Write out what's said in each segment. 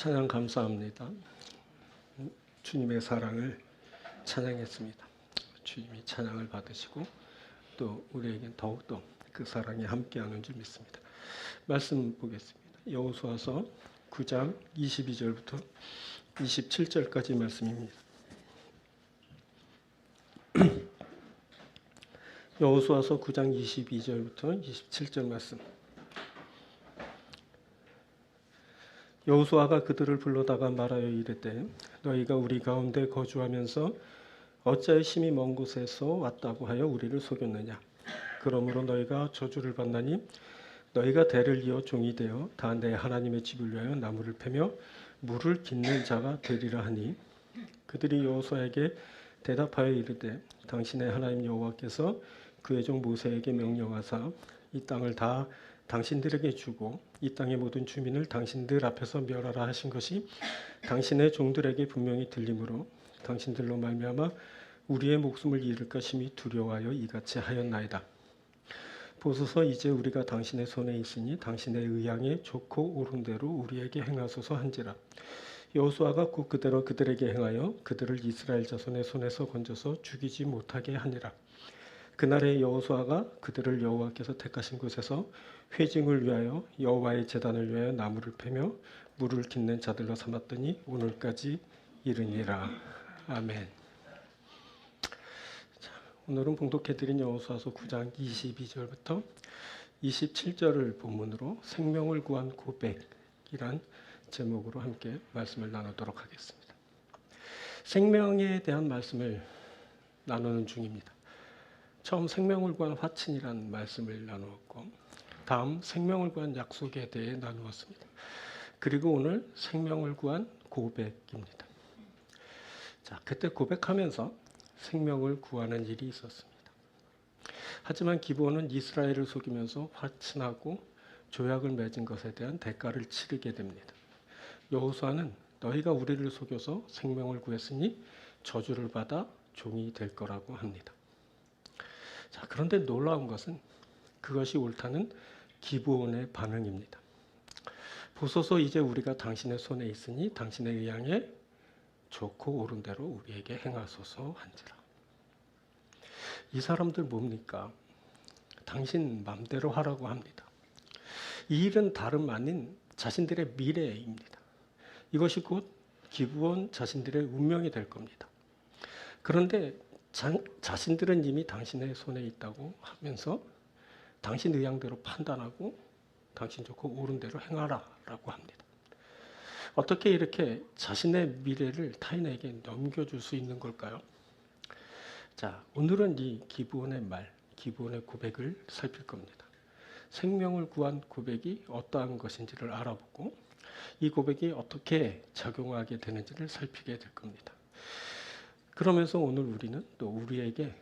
찬양 감사합니다. 주님의 사랑을 찬양했습니다. 주님이 찬양을 받으시고 또 우리에겐 더욱더 그 사랑이 함께하는 줄 믿습니다. 말씀 보겠습니다. 여호수아서 9장 22절부터 27절까지 말씀입니다. 여호수아서 9장 22절부터 27절 말씀. 여호수아가 그들을 불러다가 말하여 이르되 너희가 우리 가운데 거주하면서 어찌하여 심히 먼 곳에서 왔다고 하여 우리를 속였느냐. 그러므로 너희가 저주를 받나니 너희가 대를 이어 종이 되어 다 내 하나님의 집을 위하여 나무를 패며 물을 깃는 자가 되리라 하니 그들이 여호수아에게 대답하여 이르되 당신의 하나님 여호와께서 그의 종 모세에게 명령하사 이 땅을 다 당신들에게 주고 이 땅의 모든 주민을 당신들 앞에서 멸하라 하신 것이 당신의 종들에게 분명히 들리므로 당신들로 말미암아 우리의 목숨을 잃을까 심히 두려워하여 이같이 하였나이다. 보소서 이제 우리가 당신의 손에 있으니 당신의 의향에 좋고 옳은 대로 우리에게 행하소서 한지라. 여호수아가 곧 그대로 그들에게 행하여 그들을 이스라엘 자손의 손에서 건져서 죽이지 못하게 하니라. 그날에 여호수아가 그들을 여호와께서 택하신 곳에서 회징을 위하여 여호와의 제단을 위하여 나무를 패며 물을 깃는 자들로 삼았더니 오늘까지 이르니라. 아멘. 자, 오늘은 봉독해드린 여호수아서 9장 22절부터 27절을 본문으로 생명을 구한 고백이란 제목으로 함께 말씀을 나누도록 하겠습니다. 생명에 대한 말씀을 나누는 중입니다. 처음 생명을 구한 화친이라는 말씀을 나누었고 다음 생명을 구한 약속에 대해 나누었습니다. 그리고 오늘 생명을 구한 고백입니다. 자, 그때 고백하면서 생명을 구하는 일이 있었습니다. 하지만 기브온은 이스라엘을 속이면서 화친하고 조약을 맺은 것에 대한 대가를 치르게 됩니다. 여호수아는 너희가 우리를 속여서 생명을 구했으니 저주를 받아 종이 될 거라고 합니다. 자, 그런데 놀라운 것은 그것이 옳다는 기브온의 반응입니다. 보소서 이제 우리가 당신의 손에 있으니 당신의 의향에 좋고 옳은 대로 우리에게 행하소서 한지라. 이 사람들 뭡니까? 당신 맘대로 하라고 합니다. 이 일은 다름 아닌 자신들의 미래입니다. 이것이 곧 기브온 자신들의 운명이 될 겁니다. 그런데 자신들은 이미 당신의 손에 있다고 하면서 당신 의향대로 판단하고 당신 좋고 옳은 대로 행하라 라고 합니다. 어떻게 이렇게 자신의 미래를 타인에게 넘겨줄 수 있는 걸까요? 자, 오늘은 이 기브온의 말, 기브온의 고백을 살필 겁니다. 생명을 구한 고백이 어떠한 것인지를 알아보고 이 고백이 어떻게 작용하게 되는지를 살피게 될 겁니다. 그러면서 오늘 우리는 또 우리에게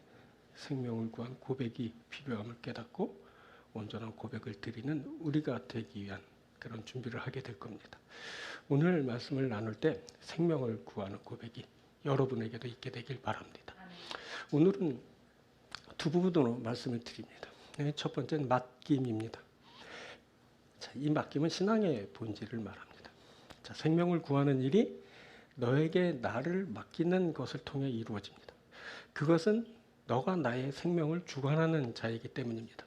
생명을 구한 고백이 필요함을 깨닫고 온전한 고백을 드리는 우리가 되기 위한 그런 준비를 하게 될 겁니다. 오늘 말씀을 나눌 때 생명을 구하는 고백이 여러분에게도 있게 되길 바랍니다. 오늘은 두 부분으로 말씀을 드립니다. 첫 번째는 맡김입니다. 자, 이 맡김은 신앙의 본질을 말합니다. 자, 생명을 구하는 일이 너에게 나를 맡기는 것을 통해 이루어집니다. 그것은 너가 나의 생명을 주관하는 자이기 때문입니다.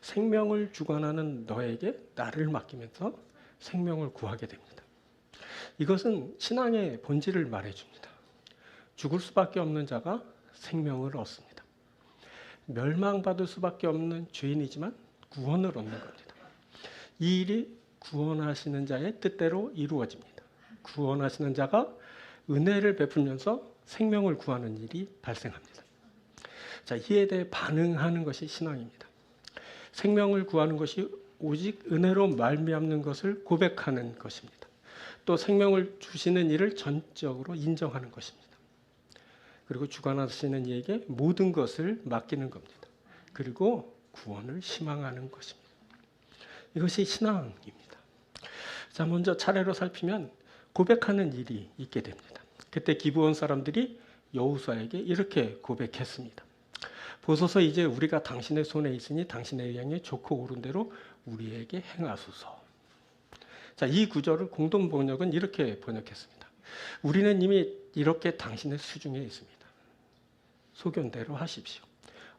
생명을 주관하는 너에게 나를 맡기면서 생명을 구하게 됩니다. 이것은 신앙의 본질을 말해줍니다. 죽을 수밖에 없는 자가 생명을 얻습니다. 멸망받을 수밖에 없는 죄인이지만 구원을 얻는 겁니다. 이 일이 구원하시는 자의 뜻대로 이루어집니다. 구원하시는 자가 은혜를 베풀면서 생명을 구하는 일이 발생합니다. 자, 이에 대해 반응하는 것이 신앙입니다. 생명을 구하는 것이 오직 은혜로 말미암는 것을 고백하는 것입니다. 또 생명을 주시는 일을 전적으로 인정하는 것입니다. 그리고 주관하시는 이에게 모든 것을 맡기는 겁니다. 그리고 구원을 희망하는 것입니다. 이것이 신앙입니다. 자, 먼저 차례로 살피면 고백하는 일이 있게 됩니다. 그때 기브온 사람들이 여호수아에게 이렇게 고백했습니다. 보소서 이제 우리가 당신의 손에 있으니 당신의 의향에 좋고 옳은 대로 우리에게 행하소서. 자, 이 구절을 공동 번역은 이렇게 번역했습니다. 우리는 이미 이렇게 당신의 수중에 있습니다. 소견대로 하십시오.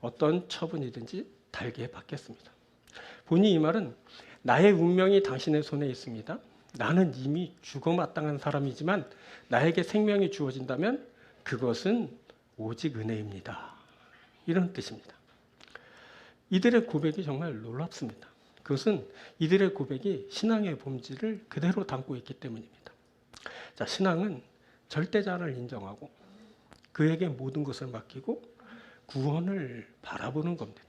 어떤 처분이든지 달게 받겠습니다. 본이 이 말은 나의 운명이 당신의 손에 있습니다. 나는 이미 죽어 마땅한 사람이지만 나에게 생명이 주어진다면 그것은 오직 은혜입니다. 이런 뜻입니다. 이들의 고백이 정말 놀랍습니다. 그것은 이들의 고백이 신앙의 본질을 그대로 담고 있기 때문입니다. 자, 신앙은 절대자를 인정하고 그에게 모든 것을 맡기고 구원을 바라보는 겁니다.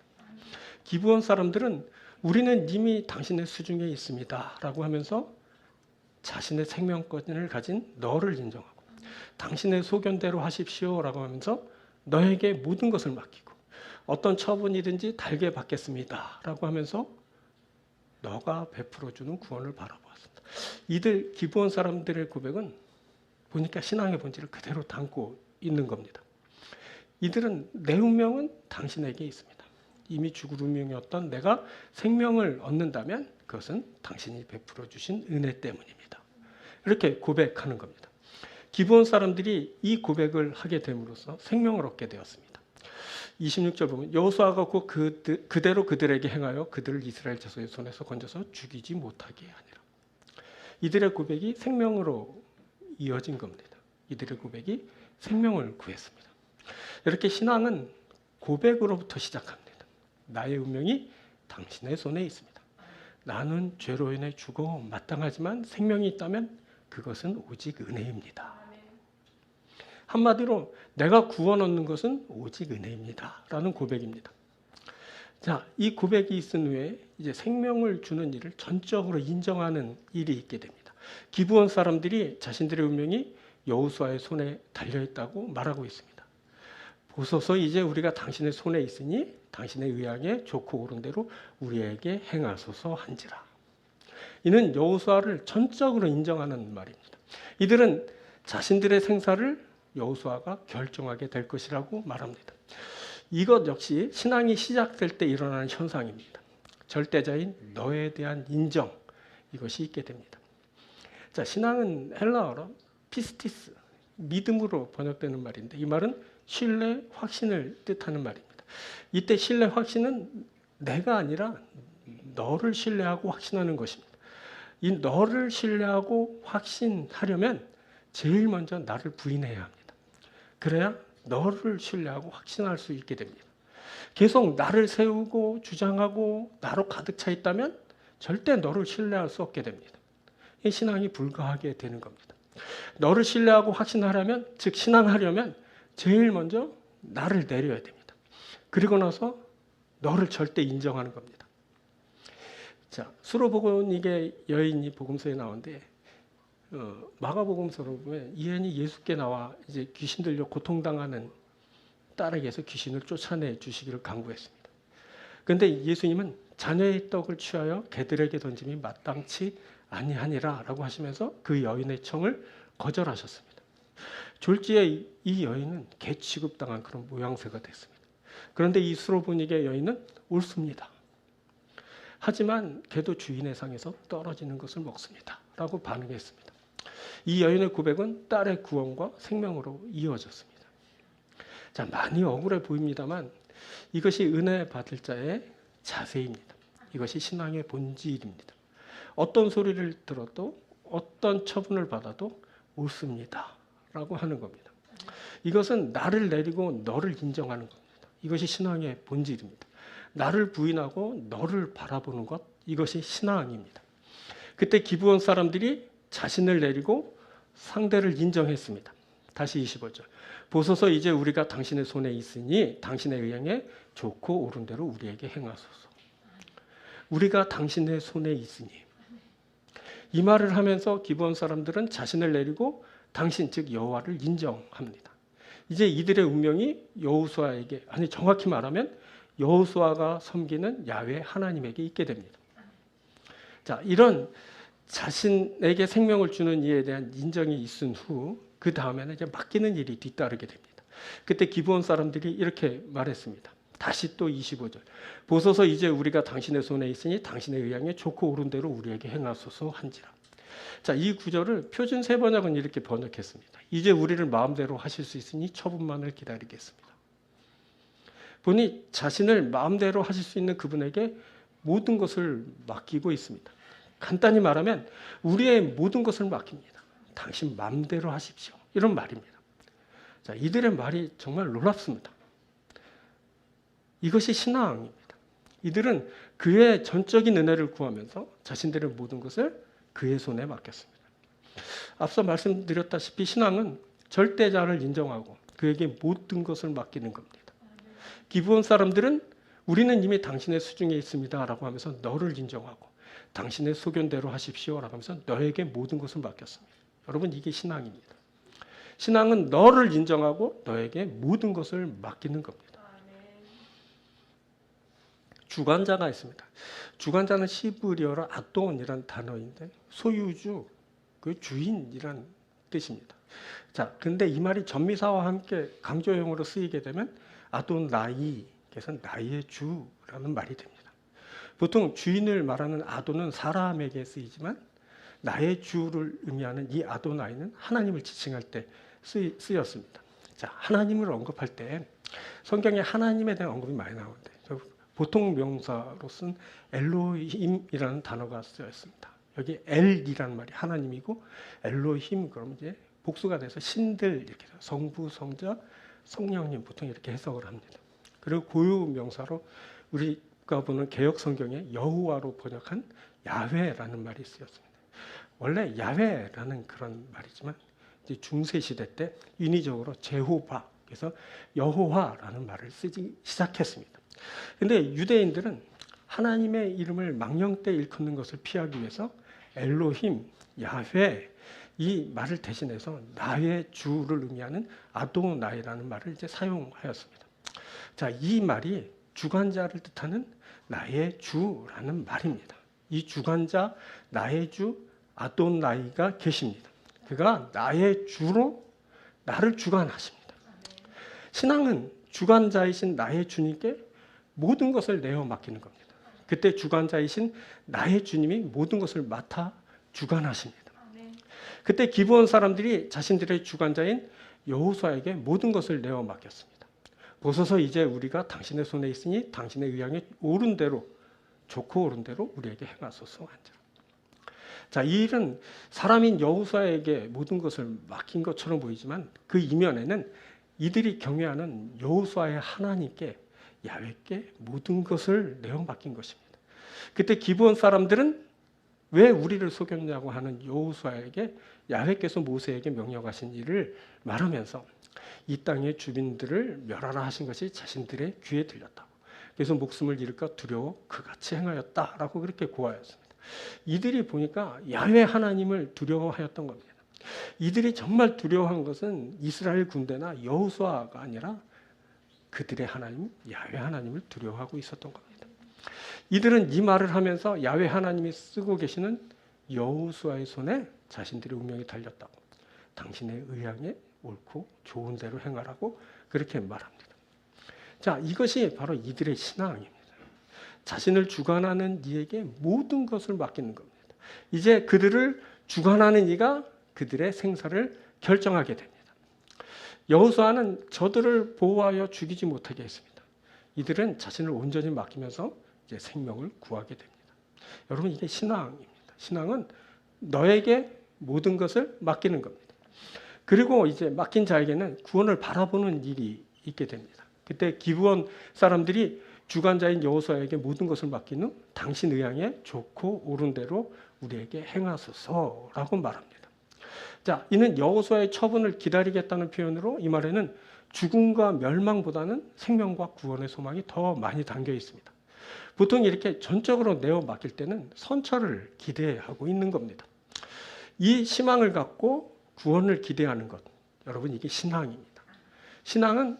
기브온 사람들은 우리는 이미 당신의 수중에 있습니다 라고 하면서 자신의 생명권을 가진 너를 인정하고 당신의 소견대로 하십시오 라고 하면서 너에게 모든 것을 맡기고 어떤 처분이든지 달게 받겠습니다 라고 하면서 너가 베풀어주는 구원을 바라보았습니다. 이들 기브온 사람들의 고백은 보니까 신앙의 본질을 그대로 담고 있는 겁니다. 이들은 내 운명은 당신에게 있습니다. 이미 죽을 운명이었던 내가 생명을 얻는다면 그것은 당신이 베풀어 주신 은혜 때문입니다. 이렇게 고백하는 겁니다. 기브온 사람들이 이 고백을 하게 됨으로써 생명을 얻게 되었습니다. 26절 보면 여호수아가 곧 그대로 그들에게 행하여 그들을 이스라엘 자손의 손에서 건져서 죽이지 못하게 하니라. 이들의 고백이 생명으로 이어진 겁니다. 이들의 고백이 생명을 구했습니다. 이렇게 신앙은 고백으로부터 시작합니다. 나의 운명이 당신의 손에 있습니다. 나는 죄로 인해 죽어 마땅하지만 생명이 있다면 그것은 오직 은혜입니다. 한마디로 내가 구원 얻는 것은 오직 은혜입니다. 라는 고백입니다. 자, 이 고백이 있은 후에 이제 생명을 주는 일을 전적으로 인정하는 일이 있게 됩니다. 기브온 사람들이 자신들의 운명이 여호수아의 손에 달려있다고 말하고 있습니다. 보소서 이제 우리가 당신의 손에 있으니 당신의 의향에 좋고 옳은 대로 우리에게 행하소서 한지라. 이는 여호수아를 전적으로 인정하는 말입니다. 이들은 자신들의 생사를 여호수아가 결정하게 될 것이라고 말합니다. 이것 역시 신앙이 시작될 때 일어나는 현상입니다. 절대자인 너에 대한 인정, 이것이 있게 됩니다. 자, 신앙은 헬라어로 피스티스, 믿음으로 번역되는 말인데 이 말은 신뢰, 확신을 뜻하는 말입니다. 이때 신뢰, 확신은 내가 아니라 너를 신뢰하고 확신하는 것입니다. 이 너를 신뢰하고 확신하려면 제일 먼저 나를 부인해야 합니다. 그래야 너를 신뢰하고 확신할 수 있게 됩니다. 계속 나를 세우고 주장하고 나로 가득 차 있다면 절대 너를 신뢰할 수 없게 됩니다. 이 신앙이 불가하게 되는 겁니다. 너를 신뢰하고 확신하려면, 즉 신앙하려면 제일 먼저 나를 내려야 됩니다. 그리고 나서 너를 절대 인정하는 겁니다. 자, 수로보고니게 여인이 복음서에 나오는데 마가복음서로 보면 이 여인이 예수께 나와 이제 귀신 들려 고통당하는 딸에게서 귀신을 쫓아내 주시기를 간구했습니다. 그런데 예수님은 자녀의 떡을 취하여 개들에게 던짐이 마땅치 아니하니라 라고 하시면서 그 여인의 청을 거절하셨습니다. 졸지에 이 여인은 개 취급당한 그런 모양새가 됐습니다. 그런데 이 수로보니게 여인은 옳습니다. 하지만 개도 주인의 상에서 떨어지는 것을 먹습니다. 라고 반응했습니다. 이 여인의 고백은 딸의 구원과 생명으로 이어졌습니다. 자, 많이 억울해 보입니다만 이것이 은혜 받을 자의 자세입니다. 이것이 신앙의 본질입니다. 어떤 소리를 들어도 어떤 처분을 받아도 옳습니다. 라고 하는 겁니다. 이것은 나를 내리고 너를 인정하는 겁니다. 이것이 신앙의 본질입니다. 나를 부인하고 너를 바라보는 것, 이것이 신앙입니다. 그때 기브온 사람들이 자신을 내리고 상대를 인정했습니다. 다시 25절. 보소서 이제 우리가 당신의 손에 있으니 당신의 의향에 좋고 옳은 대로 우리에게 행하소서. 우리가 당신의 손에 있으니. 이 말을 하면서 기브온 사람들은 자신을 내리고 당신 즉 여호와를 인정합니다. 이제 이들의 운명이 여호수아에게, 아니 정확히 말하면 여호수아가 섬기는 야훼 하나님에게 있게 됩니다. 자, 이런 자신에게 생명을 주는 이에 대한 인정이 있은 후 그 다음에는 이제 맡기는 일이 뒤따르게 됩니다. 그때 기브온 사람들이 이렇게 말했습니다. 다시 또 25절. 보소서 이제 우리가 당신의 손에 있으니 당신의 의향에 좋고 옳은 대로 우리에게 행하소서 한지라. 자, 이 구절을 표준 세번역은 이렇게 번역했습니다. 이제 우리를 마음대로 하실 수 있으니 처분만을 기다리겠습니다. 보니 자신을 마음대로 하실 수 있는 그분에게 모든 것을 맡기고 있습니다. 간단히 말하면 우리의 모든 것을 맡깁니다. 당신 마음대로 하십시오. 이런 말입니다. 자, 이들의 말이 정말 놀랍습니다. 이것이 신앙입니다. 이들은 그의 전적인 은혜를 구하면서 자신들의 모든 것을 그의 손에 맡겼습니다. 앞서 말씀드렸다시피 신앙은 절대자를 인정하고 그에게 모든 것을 맡기는 겁니다. 기브온 사람들은 우리는 이미 당신의 수중에 있습니다 라고 하면서 너를 인정하고 당신의 소견대로 하십시오 라고 하면서 너에게 모든 것을 맡겼습니다. 여러분, 이게 신앙입니다. 신앙은 너를 인정하고 너에게 모든 것을 맡기는 겁니다. 주관자가 있습니다. 주관자는 시브리어로 아돈이라는 단어인데 소유주, 그 주인이란 뜻입니다. 자, 근데 이 말이 전미사와 함께 강조형으로 쓰이게 되면 아돈나이, 그래서 나의 주라는 말이 됩니다. 보통 주인을 말하는 아돈은 사람에게 쓰이지만 나의 주를 의미하는 이 아도나이는 하나님을 지칭할 때 쓰였습니다. 자, 하나님을 언급할 때 성경에 하나님에 대한 언급이 많이 나오는데 보통 명사로 쓴 엘로힘이라는 단어가 쓰였습니다. 여기 엘이라는 말이 하나님이고 엘로힘 그러면 이제 복수가 돼서 신들 이렇게 성부, 성자, 성령님 보통 이렇게 해석을 합니다. 그리고 고유 명사로 우리가 보는 개역 성경에 여호와로 번역한 야훼라는 말이 쓰였습니다. 원래 야훼라는 그런 말이지만 이제 중세 시대 때 인위적으로 제호바 그래서 여호와라는 말을 쓰기 시작했습니다. 근데 유대인들은 하나님의 이름을 망령때 일컫는 것을 피하기 위해서 엘로힘, 야훼 이 말을 대신해서 나의 주를 의미하는 아도나이라는 말을 이제 사용하였습니다. 자, 이 말이 주관자를 뜻하는 나의 주라는 말입니다. 이 주관자 나의 주 아도나이가 계십니다. 그가 나의 주로 나를 주관하십니다. 신앙은 주관자이신 나의 주님께 모든 것을 내어 맡기는 겁니다. 그때 주관자이신 나의 주님이 모든 것을 맡아 주관하십니다. 그때 기브온 사람들이 자신들의 주관자인 여호수아에게 모든 것을 내어 맡겼습니다. 보소서 이제 우리가 당신의 손에 있으니 당신의 의향에 옳은 대로 좋고 옳은 대로 우리에게 행하소서 한지라. 자, 이 일은 사람인 여호수아에게 모든 것을 맡긴 것처럼 보이지만 그 이면에는 이들이 경외하는 여호수아의 하나님께 야훼께 모든 것을 내어 맡긴 것입니다. 그때 기브온 사람들은 왜 우리를 속였냐고 하는 여호수아에게 야훼께서 모세에게 명령하신 일을 말하면서 이 땅의 주민들을 멸하라 하신 것이 자신들의 귀에 들렸다고. 그래서 목숨을 잃을까 두려워 그같이 행하였다라고 그렇게 고하였습니다. 이들이 보니까 야훼 하나님을 두려워하였던 겁니다. 이들이 정말 두려워한 것은 이스라엘 군대나 여호수아가 아니라 그들의 하나님 야훼 하나님을 두려워하고 있었던 겁니다. 이들은 이 말을 하면서 야훼 하나님이 쓰고 계시는 여호수아의 손에 자신들의 운명이 달렸다고 당신의 의향에 옳고 좋은 대로 행하라고 그렇게 말합니다. 자, 이것이 바로 이들의 신앙입니다. 자신을 주관하는 이에게 모든 것을 맡기는 겁니다. 이제 그들을 주관하는 이가 그들의 생사를 결정하게 됩니다. 여호수아는 저들을 보호하여 죽이지 못하게 했습니다. 이들은 자신을 온전히 맡기면서 이제 생명을 구하게 됩니다. 여러분, 이게 신앙입니다. 신앙은 너에게 모든 것을 맡기는 겁니다. 그리고 이제 맡긴 자에게는 구원을 바라보는 일이 있게 됩니다. 그때 기브온 사람들이 주관자인 여호수아에게 모든 것을 맡긴 후 당신 의향에 좋고 옳은 대로 우리에게 행하소서라고 말합니다. 자, 이는 여호수아의 처분을 기다리겠다는 표현으로 이 말에는 죽음과 멸망보다는 생명과 구원의 소망이 더 많이 담겨 있습니다. 보통 이렇게 전적으로 내어 맡길 때는 선처를 기대하고 있는 겁니다. 이 희망을 갖고 구원을 기대하는 것, 여러분, 이게 신앙입니다. 신앙은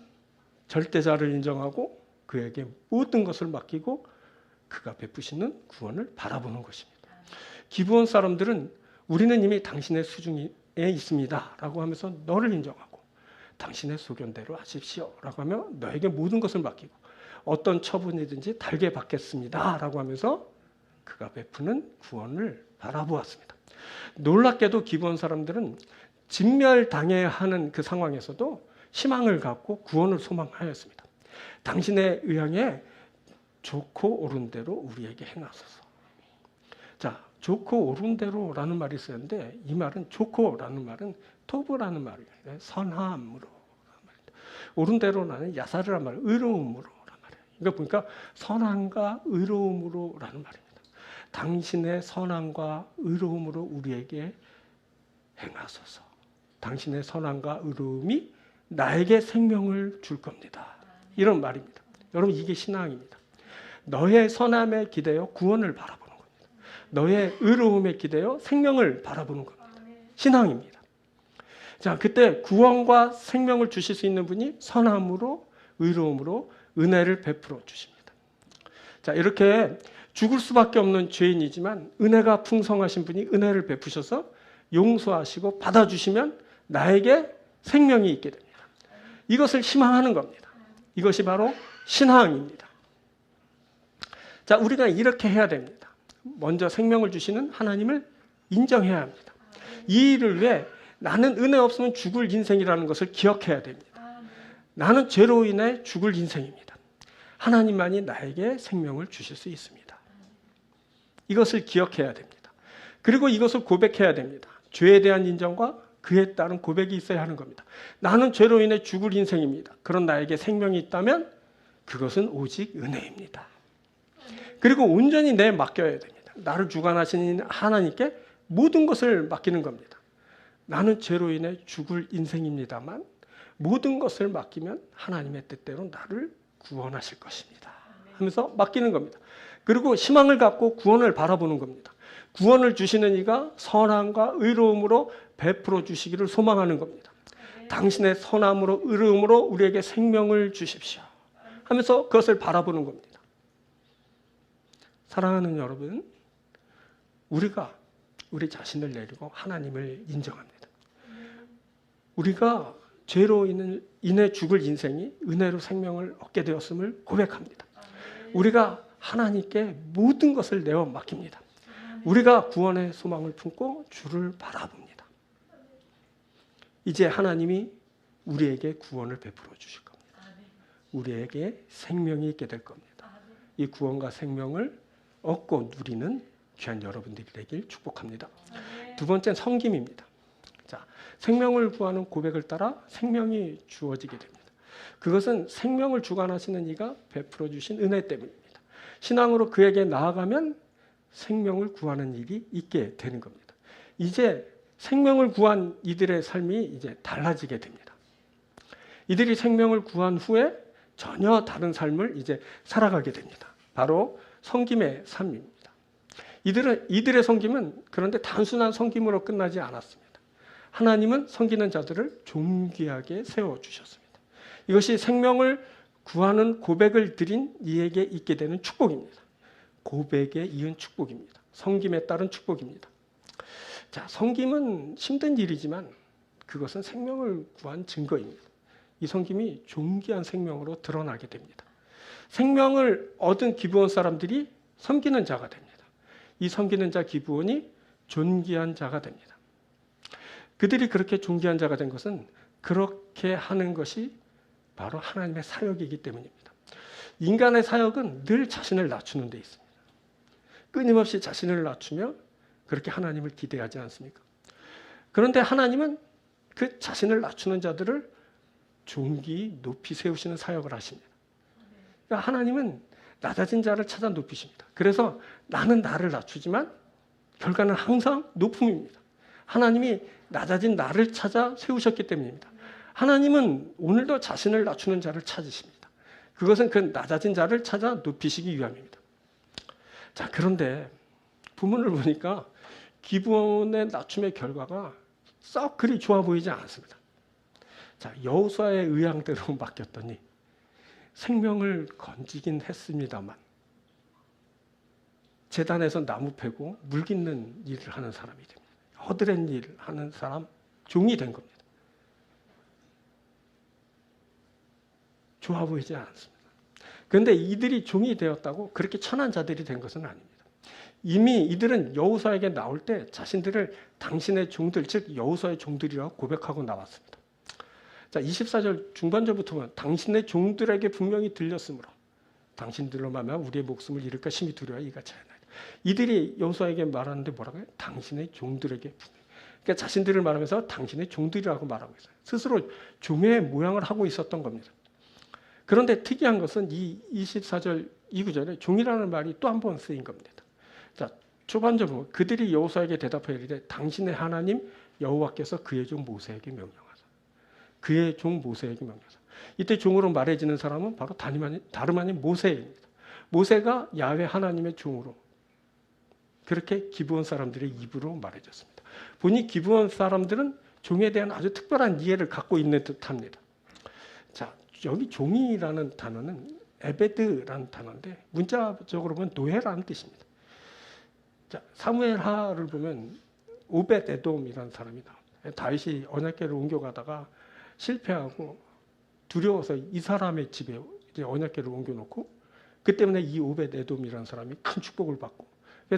절대자를 인정하고 그에게 모든 것을 맡기고 그가 베푸시는 구원을 바라보는 것입니다. 기브온 사람들은 우리는 이미 당신의 수중에 있습니다 라고 하면서 너를 인정하고 당신의 소견대로 하십시오 라고 하며 너에게 모든 것을 맡기고 어떤 처분이든지 달게 받겠습니다 라고 하면서 그가 베푸는 구원을 바라보았습니다. 놀랍게도 기브온 사람들은 진멸당해야 하는 그 상황에서도 희망을 갖고 구원을 소망하였습니다. 당신의 의향에 좋고 옳은 대로 우리에게 행하소서. 자, 좋고 옳은 대로라는 말이 쓰였는데 이 말은 좋고라는 말은 토브라는 말이에요. 선함으로. 옳은 대로라는 야사르란 말, 의로움으로란 말이에요. 그러니까 보니까 선함과 의로움으로라는 말입니다. 당신의 선함과 의로움으로 우리에게 행하소서. 당신의 선함과 의로움이 나에게 생명을 줄 겁니다. 이런 말입니다. 여러분, 이게 신앙입니다. 너의 선함에 기대어 구원을 바라보는 겁니다. 너의 의로움에 기대어 생명을 바라보는 겁니다. 신앙입니다. 자, 그때 구원과 생명을 주실 수 있는 분이 선함으로, 의로움으로 은혜를 베풀어 주십니다. 자, 이렇게 죽을 수밖에 없는 죄인이지만 은혜가 풍성하신 분이 은혜를 베푸셔서 용서하시고 받아주시면 나에게 생명이 있게 됩니다. 이것을 희망하는 겁니다. 이것이 바로 신앙입니다. 자, 우리가 이렇게 해야 됩니다. 먼저 생명을 주시는 하나님을 인정해야 합니다. 이 일을 위해 나는 은혜 없으면 죽을 인생이라는 것을 기억해야 됩니다. 나는 죄로 인해 죽을 인생입니다. 하나님만이 나에게 생명을 주실 수 있습니다. 이것을 기억해야 됩니다. 그리고 이것을 고백해야 됩니다. 죄에 대한 인정과 그에 따른 고백이 있어야 하는 겁니다. 나는 죄로 인해 죽을 인생입니다. 그런 나에게 생명이 있다면 그것은 오직 은혜입니다. 그리고 온전히 내 맡겨야 됩니다. 나를 주관하시는 하나님께 모든 것을 맡기는 겁니다. 나는 죄로 인해 죽을 인생입니다만 모든 것을 맡기면 하나님의 뜻대로 나를 구원하실 것입니다. 하면서 맡기는 겁니다. 그리고 희망을 갖고 구원을 바라보는 겁니다. 구원을 주시는 이가 선함과 의로움으로 베풀어 주시기를 소망하는 겁니다. 당신의 선함으로 의로움으로 우리에게 생명을 주십시오. 하면서 그것을 바라보는 겁니다. 사랑하는 여러분, 우리가 우리 자신을 내리고 하나님을 인정합니다. 우리가 죄로 인해 죽을 인생이 은혜로 생명을 얻게 되었음을 고백합니다. 우리가 하나님께 모든 것을 내어 맡깁니다. 우리가 구원의 소망을 품고 주를 바라봅니다. 이제 하나님이 우리에게 구원을 베풀어 주실 겁니다. 우리에게 생명이 있게 될 겁니다. 이 구원과 생명을 얻고 누리는 귀한 여러분들이 되길 축복합니다. 두 번째는 섬김입니다. 자, 생명을 구하는 고백을 따라 생명이 주어지게 됩니다. 그것은 생명을 주관하시는 이가 베풀어 주신 은혜 때문입니다. 신앙으로 그에게 나아가면 생명을 구하는 일이 있게 되는 겁니다. 이제 생명을 구한 이들의 삶이 이제 달라지게 됩니다. 이들이 생명을 구한 후에 전혀 다른 삶을 이제 살아가게 됩니다. 바로 섬김의 삶입니다. 이들의 섬김은 그런데 단순한 섬김으로 끝나지 않았습니다. 하나님은 섬기는 자들을 존귀하게 세워주셨습니다. 이것이 생명을 구하는 고백을 드린 이에게 있게 되는 축복입니다. 고백에 이은 축복입니다. 섬김에 따른 축복입니다. 자, 섬김은 힘든 일이지만 그것은 생명을 구한 증거입니다. 이 섬김이 존귀한 생명으로 드러나게 됩니다. 생명을 얻은 기브온 사람들이 섬기는 자가 됩니다. 이 섬기는 자 기브온이 존귀한 자가 됩니다. 그들이 그렇게 존귀한 자가 된 것은 그렇게 하는 것이 바로 하나님의 사역이기 때문입니다. 인간의 사역은 늘 자신을 낮추는 데 있습니다. 끊임없이 자신을 낮추며 그렇게 하나님을 기대하지 않습니까? 그런데 하나님은 그 자신을 낮추는 자들을 존귀 높이 세우시는 사역을 하십니다. 그러니까 하나님은 낮아진 자를 찾아 높이십니다. 그래서 나는 나를 낮추지만 결과는 항상 높음입니다. 하나님이 낮아진 나를 찾아 세우셨기 때문입니다. 하나님은 오늘도 자신을 낮추는 자를 찾으십니다. 그것은 그 낮아진 자를 찾아 높이시기 위함입니다. 자, 그런데 부문을 보니까 기브온의 낮춤의 결과가 썩 그리 좋아 보이지 않습니다. 자, 여호수아의 의향대로 맡겼더니 생명을 건지긴 했습니다만 제단에서 나무 패고 물 깃는 일을 하는 사람이 됩니다. 허드렛 일을 하는 사람, 종이 된 겁니다. 좋아 보이지 않습니다. 그런데 이들이 종이 되었다고 그렇게 천한 자들이 된 것은 아닙니다. 이미 이들은 여호수아에게 나올 때 자신들을 당신의 종들, 즉 여호수아의 종들이라고 고백하고 나왔습니다. 자, 24절 중반절부터 보면 당신의 종들에게 분명히 들렸으므로 당신들로 말하면 우리의 목숨을 잃을까 심히 두려워 이같이 하나이다. 이들이 여호수아에게 말하는데 뭐라고 해요? 당신의 종들에게 분명히. 그러니까 자신들을 말하면서 당신의 종들이라고 말하고 있어요. 스스로 종의 모양을 하고 있었던 겁니다. 그런데 특이한 것은 이 24절 이 구절에 종이라는 말이 또 한 번 쓰인 겁니다. 자, 초반절 보면 그들이 여호수아에게 대답하여 이르되 당신의 하나님 여호와께서 그의 종 모세에게 명령하사. 그의 종 모세에게 명령하사. 이때 종으로 말해지는 사람은 바로 다름 아닌 모세입니다. 모세가 야훼 하나님의 종으로 그렇게 기브온 사람들의 입으로 말해졌습니다. 보니 기브온 사람들은 종에 대한 아주 특별한 이해를 갖고 있는 듯합니다. 자, 여기 종이라는 단어는 에베드라는 단어인데 문자적으로 보면 노예라는 뜻입니다. 자, 사무엘하를 보면 오벳 에돔이라는 사람이 나옵니다. 다윗이 언약궤를 옮겨가다가 실패하고 두려워서 이 사람의 집에 이제 언약궤를 옮겨놓고 그 때문에 이 오벳 에돔이라는 사람이 큰 축복을 받고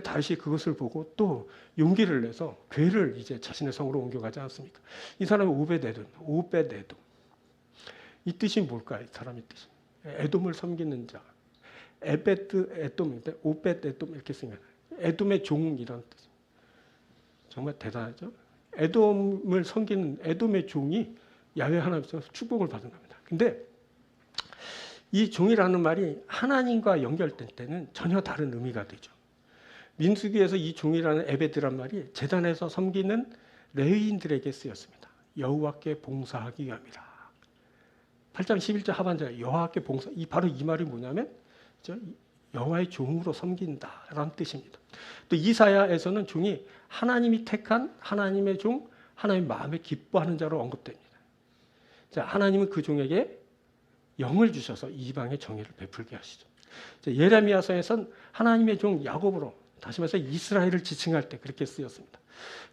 다윗이 그것을 보고 또 용기를 내서 궤를 이제 자신의 성으로 옮겨가지 않습니까? 이 사람이 오벳 에돔. 이 뜻이 뭘까요? 이 사람의 뜻이. 에돔을 섬기는 자. 에베드 에돔인데 오벳 에돔 이렇게 생각해요. 에돔의 종이라는 뜻. 정말 대단하죠? 에돔을 섬기는 에돔의 종이 야훼 하나님께서 축복을 받은 겁니다. 근데 이 종이라는 말이 하나님과 연결될 때는 전혀 다른 의미가 되죠. 민수기에서 이 종이라는 에베드란 말이 제단에서 섬기는 레위인들에게 쓰였습니다. 여호와께 봉사하기 위함이라. 8장 11절 하반절에 여호와께 봉사. 바로 이 말이 뭐냐면 여호와의 종으로 섬긴다라는 뜻입니다. 또 이사야에서는 종이 하나님이 택한 하나님의 종, 하나님의 마음에 기뻐하는 자로 언급됩니다. 자, 하나님은 그 종에게 영을 주셔서 이방의 정의를 베풀게 하시죠. 예레미야서에선 하나님의 종 야곱으로 다시 말해서 이스라엘을 지칭할 때 그렇게 쓰였습니다.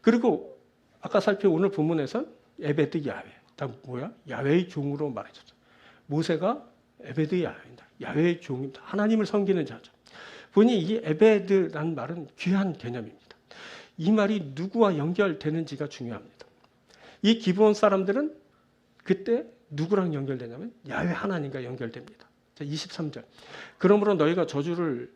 그리고 아까 살펴본 오늘 본문에선 에베드 야훼, 다 뭐야? 야훼의 종으로 말해줬죠. 모세가 에베드 야훼입니다. 야훼의 종입니다. 하나님을 섬기는 자죠. 보니 이 에베드라는 말은 귀한 개념입니다. 이 말이 누구와 연결되는지가 중요합니다. 이 기브온 사람들은 그때 누구랑 연결되냐면 야훼 하나님과 연결됩니다. 23절. 그러므로 너희가 저주를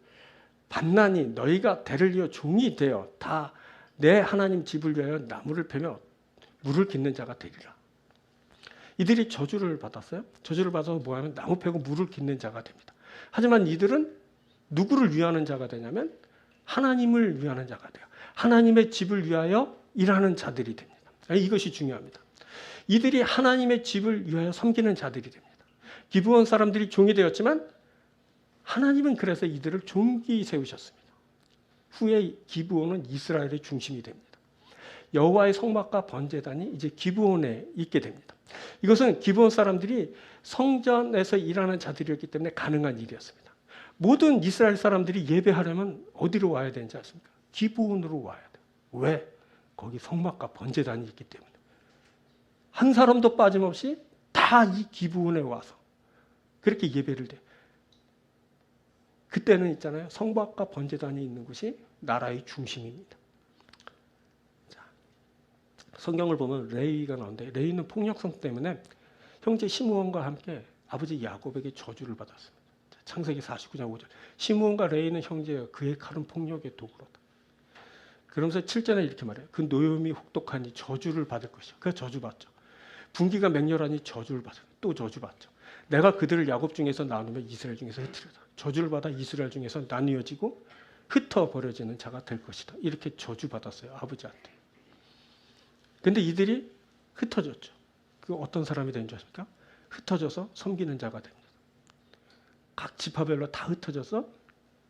받나니 너희가 대를 이어 종이 되어 다 내 하나님 집을 위하여 나무를 패며 물을 깃는 자가 되리라. 이들이 저주를 받았어요. 저주를 받아서 뭐하면 나무 패고 물을 깃는 자가 됩니다. 하지만 이들은 누구를 위하는 자가 되냐면 하나님을 위하는 자가 돼요. 하나님의 집을 위하여 일하는 자들이 됩니다. 이것이 중요합니다. 이들이 하나님의 집을 위하여 섬기는 자들이 됩니다. 기브온 사람들이 종이 되었지만 하나님은 그래서 이들을 종기 세우셨습니다. 후에 기브온은 이스라엘의 중심이 됩니다. 여호와의 성막과 번제단이 이제 기브온에 있게 됩니다. 이것은 기브온 사람들이 성전에서 일하는 자들이었기 때문에 가능한 일이었습니다. 모든 이스라엘 사람들이 예배하려면 어디로 와야 되는지 아십니까? 기브온으로 와야 돼요. 왜? 거기 성막과 번제단이 있기 때문에. 한 사람도 빠짐없이 다 이 기브온에 와서 그렇게 예배를 돼. 그때는 있잖아요. 성막과 번제단이 있는 곳이 나라의 중심입니다. 자, 성경을 보면 레위가 나오는데 레위는 폭력성 때문에 형제 시므온과 함께 아버지 야곱에게 저주를 받았습니다. 창세기 49장 5절. 시므온과 레위는 형제여 그의 칼은 폭력의 도구로다. 그러면서 7절에 이렇게 말해요. 그 노염이 혹독하니 저주를 받을 것이요. 그 저주받죠. 분기가 맹렬하니 저주를 받죠. 또 저주받죠. 내가 그들을 야곱 중에서 나누면 이스라엘 중에서 흩으리다. 저주를 받아 이스라엘 중에서 나뉘어지고 흩어버려지는 자가 될 것이다. 이렇게 저주받았어요. 아버지한테. 근데 이들이 흩어졌죠. 그 어떤 사람이 된 줄 아십니까? 흩어져서 섬기는 자가 됩니다. 각 지파별로 다 흩어져서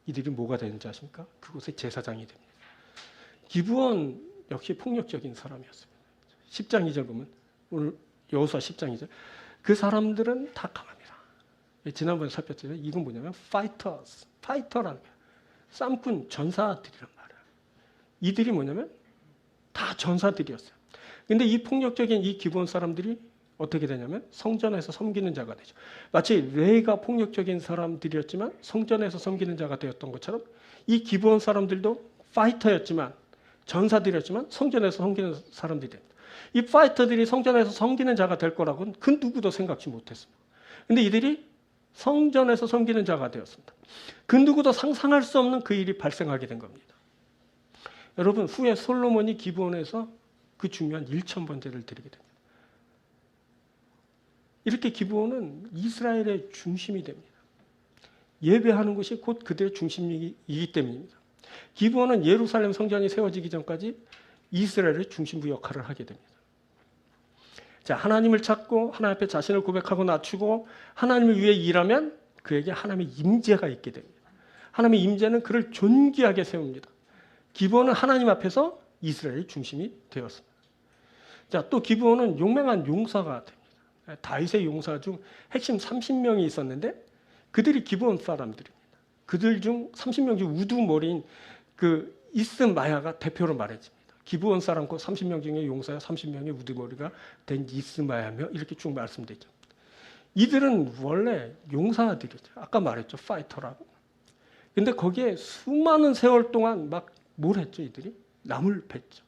이들이 뭐가 되는지 아십니까? 그곳의 제사장이 됩니다. 기브온 역시 폭력적인 사람이었습니다. 10장 2절 보면 오늘 여호수아 10장 2절 그 사람들은 다 강합니다. 지난번에 살폈잖아요. 이건 뭐냐면 파이터라는 거예요. 쌈꾼 전사들이란 말이에요. 이들이 뭐냐면 다 전사들이었어요. 근데 이 폭력적인 이 기브온 사람들이 어떻게 되냐면 성전에서 섬기는 자가 되죠. 마치 레위가 폭력적인 사람들이었지만 성전에서 섬기는 자가 되었던 것처럼 이 기브온 사람들도 파이터였지만 전사들이었지만 성전에서 섬기는 사람들이 됩니다. 이 파이터들이 성전에서 섬기는 자가 될 거라고는 그 누구도 생각지 못했습니다. 근데 이들이 성전에서 섬기는 자가 되었습니다. 그 누구도 상상할 수 없는 그 일이 발생하게 된 겁니다. 여러분, 후에 솔로몬이 기브온에서 그 중요한 1,000번제를 드리게 됩니다. 이렇게 기브온은 이스라엘의 중심이 됩니다. 예배하는 것이 곧 그들의 중심이기 때문입니다. 기브온은 예루살렘 성전이 세워지기 전까지 이스라엘의 중심부 역할을 하게 됩니다. 자, 하나님을 찾고 하나님 앞에 자신을 고백하고 낮추고 하나님을 위해 일하면 그에게 하나님의 임재가 있게 됩니다. 하나님의 임재는 그를 존귀하게 세웁니다. 기브온은 하나님 앞에서 이스라엘의 중심이 되었습니다. 자, 또 기브온은 용맹한 용사가 됩니다. 다윗의 용사 중 핵심 30명이 있었는데 그들이 기브온 사람들입니다. 그들 중 30명 중 우두머리인 그 이스마야가 대표로 말해집니다. 기브온 사람 곧 30명 중에 용사야 30명의 우두머리가 된 이스마야며 이렇게 쭉 말씀되죠. 이들은 원래 용사들이죠. 아까 말했죠. 파이터라고. 근데 거기에 수많은 세월 동안 막 뭘 했죠, 이들이? 나무를 팼죠.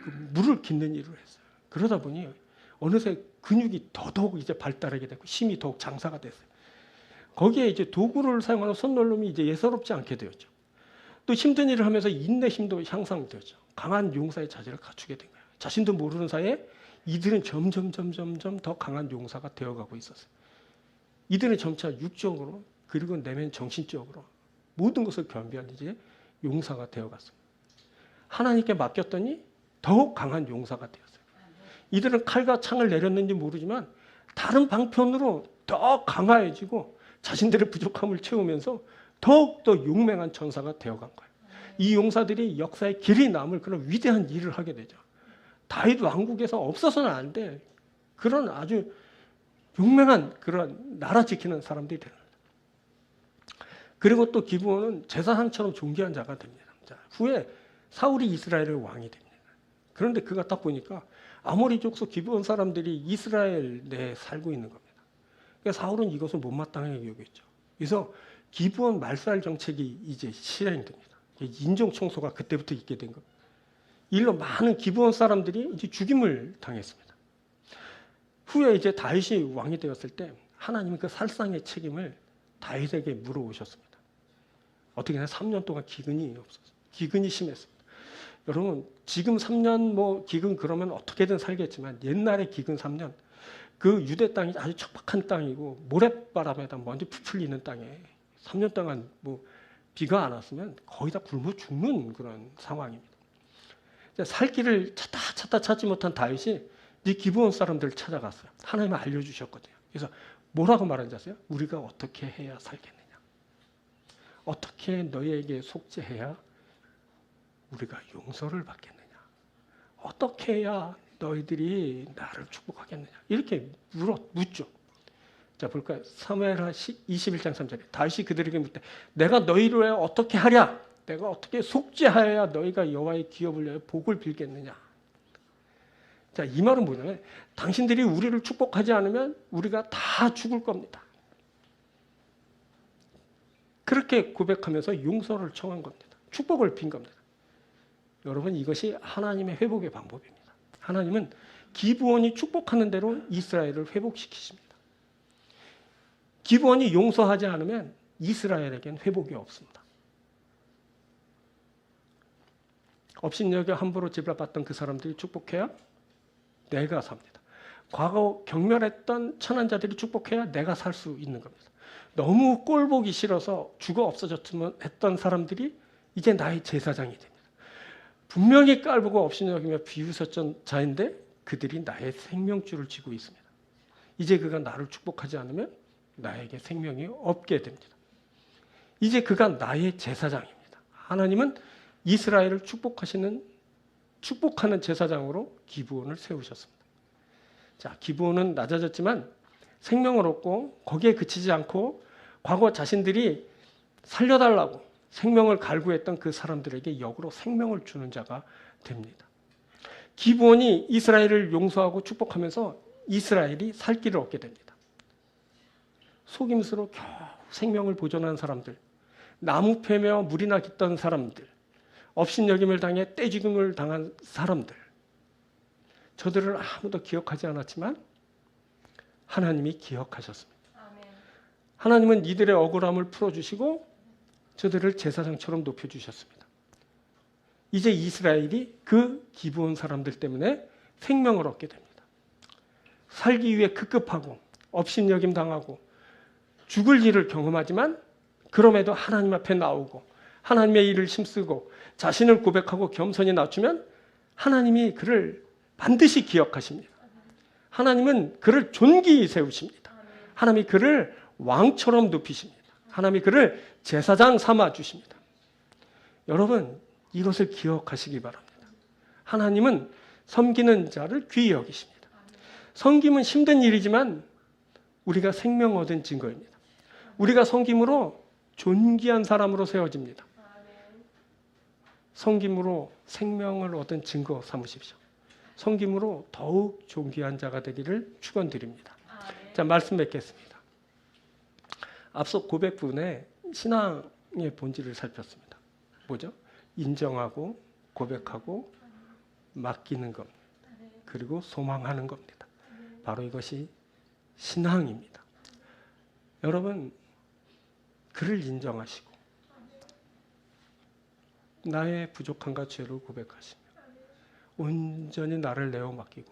그 물을 깃는 일을 했어요. 그러다 보니 어느새 근육이 더더욱 이제 발달하게 됐고 힘이 더욱 장사가 됐어요. 거기에 이제 도구를 사용하는 손놀림이 이제 예사롭지 않게 되었죠. 또 힘든 일을 하면서 인내심도 향상되었죠. 강한 용사의 자질을 갖추게 된 거예요. 자신도 모르는 사이에 이들은 점점 더 강한 용사가 되어가고 있었어요. 이들은 점차 육적으로 그리고 내면 정신적으로 모든 것을 겸비한 이제 용사가 되어갔습니다. 하나님께 맡겼더니 더욱 강한 용사가 되었어요. 이들은 칼과 창을 내렸는지 모르지만 다른 방편으로 더 강화해지고 자신들의 부족함을 채우면서 더욱더 용맹한 전사가 되어간 거예요. 이 용사들이 역사의 길이 남을 그런 위대한 일을 하게 되죠. 다윗 왕국에서 없어서는 안 돼. 그런 아주 용맹한 그런 나라 지키는 사람들이 되는 거예요. 그리고 또 기브온은 제사장처럼 존귀한 자가 됩니다. 자, 후에 사울이 이스라엘의 왕이 됩니다. 그런데 그가 딱 보니까 아모리 족속 기브온 사람들이 이스라엘 내에 살고 있는 겁니다. 그러니까 사울은 이것을 못마땅하게 여겼죠. 그래서 기브온 말살 정책이 이제 실행됩니다. 인종 청소가 그때부터 있게 된 겁니다. 일로 많은 기브온 사람들이 이제 죽임을 당했습니다. 후에 이제 다윗이 왕이 되었을 때 하나님은 그 살상의 책임을 다윗에게 물어오셨습니다. 어떻게 해야 3년 동안 기근이 없었어요. 기근이 심했습니다. 여러분, 지금 3년 뭐 기근 그러면 어떻게든 살겠지만 옛날에 기근 3년 그 유대 땅이 아주 척박한 땅이고 모래바람에다 먼지 부풀리는 땅에 3년 동안 뭐 비가 안 왔으면 거의 다 굶어 죽는 그런 상황입니다. 살 길을 찾다 찾지 못한 다윗이 이 기브온 사람들을 찾아갔어요. 하나님은 알려주셨거든요. 그래서 뭐라고 말하는지 아세요? 우리가 어떻게 해야 살겠느냐? 어떻게 너희에게 속죄해야 우리가 용서를 받겠느냐? 어떻게 해야 너희들이 나를 축복하겠느냐? 이렇게 묻죠. 자, 볼까요? 사무엘하 21장 3절에 다윗이 그들에게 묻되 내가 너희를 위해 어떻게 하랴? 내가 어떻게 속죄하여야 너희가 여호와의 기업을 위하여 복을 빌겠느냐? 자, 이 말은 뭐냐면 당신들이 우리를 축복하지 않으면 우리가 다 죽을 겁니다. 그렇게 고백하면서 용서를 청한 겁니다. 축복을 빈 겁니다. 여러분, 이것이 하나님의 회복의 방법입니다. 하나님은 기브온이 축복하는 대로 이스라엘을 회복시키십니다. 기브온이 용서하지 않으면 이스라엘에겐 회복이 없습니다. 업신여겨 함부로 집합받던 그 사람들이 축복해야 내가 삽니다. 과거 경멸했던 천한 자들이 축복해야 내가 살 수 있는 겁니다. 너무 꼴보기 싫어서 죽어 없어졌으면 했던 사람들이 이제 나의 제사장이 됩니다. 분명히 깔보고 업신여기며 비웃었던 자인데 그들이 나의 생명줄을 쥐고 있습니다. 이제 그가 나를 축복하지 않으면 나에게 생명이 없게 됩니다. 이제 그가 나의 제사장입니다. 하나님은 이스라엘을 축복하는 제사장으로 기브온을 세우셨습니다. 자, 기브온은 낮아졌지만 생명을 얻고 거기에 그치지 않고 과거 자신들이 살려달라고 생명을 갈구했던 그 사람들에게 역으로 생명을 주는 자가 됩니다. 기브온이 이스라엘을 용서하고 축복하면서 이스라엘이 살 길을 얻게 됩니다. 속임수로 겨우 생명을 보존한 사람들, 나무 패며 물이나 깃던 사람들, 업신여김을 당해 떼죽임을 당한 사람들, 저들을 아무도 기억하지 않았지만 하나님이 기억하셨습니다. 하나님은 이들의 억울함을 풀어주시고 저들을 제사장처럼 높여주셨습니다. 이제 이스라엘이 그 기브온 사람들 때문에 생명을 얻게 됩니다. 살기 위해 급급하고 업신여김 당하고 죽을 일을 경험하지만 그럼에도 하나님 앞에 나오고 하나님의 일을 힘쓰고 자신을 고백하고 겸손히 낮추면 하나님이 그를 반드시 기억하십니다. 하나님은 그를 존귀히 세우십니다. 하나님이 그를 왕처럼 높이십니다. 하나님이 그를 제사장 삼아 주십니다. 여러분, 이것을 기억하시기 바랍니다. 하나님은 섬기는 자를 귀히 여기십니다. 섬김은 힘든 일이지만 우리가 생명 얻은 증거입니다. 우리가 섬김으로 존귀한 사람으로 세워집니다. 섬김으로 생명을 얻은 증거 삼으십시오. 섬김으로 더욱 존귀한 자가 되기를 축원드립니다. 자, 말씀 맺겠습니다. 앞서 고백분에 신앙의 본질을 살폈습니다. 뭐죠? 인정하고 고백하고 맡기는 겁니다. 그리고 소망하는 겁니다. 바로 이것이 신앙입니다. 여러분, 그를 인정하시고 나의 부족함과 죄를 고백하시며 온전히 나를 내어 맡기고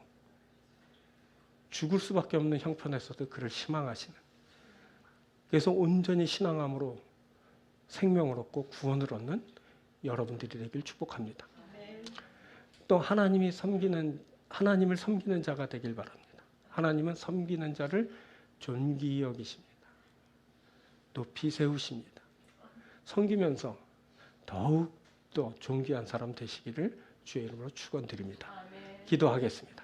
죽을 수밖에 없는 형편에서도 그를 희망하시는, 그래서 온전히 신앙함으로 생명을 얻고 구원을 얻는 여러분들이 되길 축복합니다. 또 하나님을 섬기는 자가 되길 바랍니다. 하나님은 섬기는 자를 존귀히 여기십니다. 높이 세우십니다. 섬기면서 더욱 더 존귀한 사람 되시기를 주의 이름으로 축원드립니다. 기도하겠습니다.